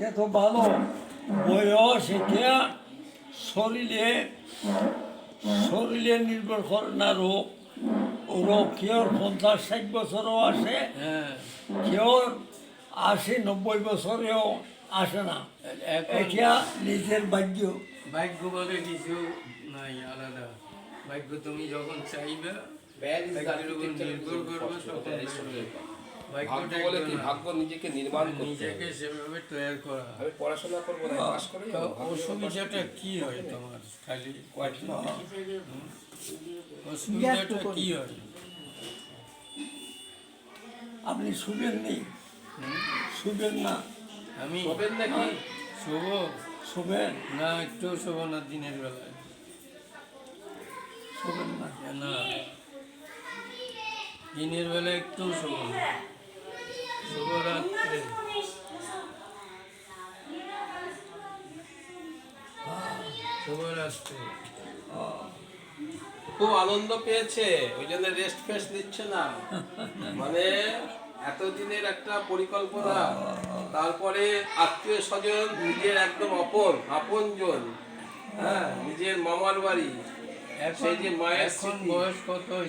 এত ভালো বয়স এটা শরীরে শরীরে নির্ভর করে না রোগ। রোগ কেউ 50-60 বছরও আসে, হ্যাঁ কেউ 80-90 বছরেও আসে না। এখন এটা নিজের ভাগ্য। ভাগ্য বলে কিছু নাই আলাদা। ভাগ্য তুমি যখন চাইবে ভাগ্যের উপর নির্ভর করবে তখন দেখবে। ভাগ্য ভাগ্যটা বলে একদম কি, না। ভাগ্য নিজেকে নির্মাণ করতে নিজেকে হবে। সেভাবে তৈরি করা। আমি পড়াশোনা করবো না, পাস করে তো যাবো, ভাগ্য অসুবিধাটা কি হয় তোমার? খালি কয়টা? অসুবিধাটা কি হয়? আপনি শুবেন নেই, শুবেন না, আমি হবেন নাকি? শুভ শুবেন না, একটু শুভ না দিনের বেলায় শুবেন না। না, দিনের বেলায় একটু শুভ না, শুভরাত্রে। শুভরাত্রি। খুব আনন্দ পেয়েছে, ওই জন্য রেস্ট ফেস্ট নিচ্ছে না। মানে এতদিনের একটা পরিকল্পনা, তারপরে আত্মীয় স্বজন, নিজের একদম আপনজন, হ্যাঁ, নিজের মামার বাড়ি, এখন সেই যে মায়ের এখন স্মৃতি। বয়স কত হয়েছে?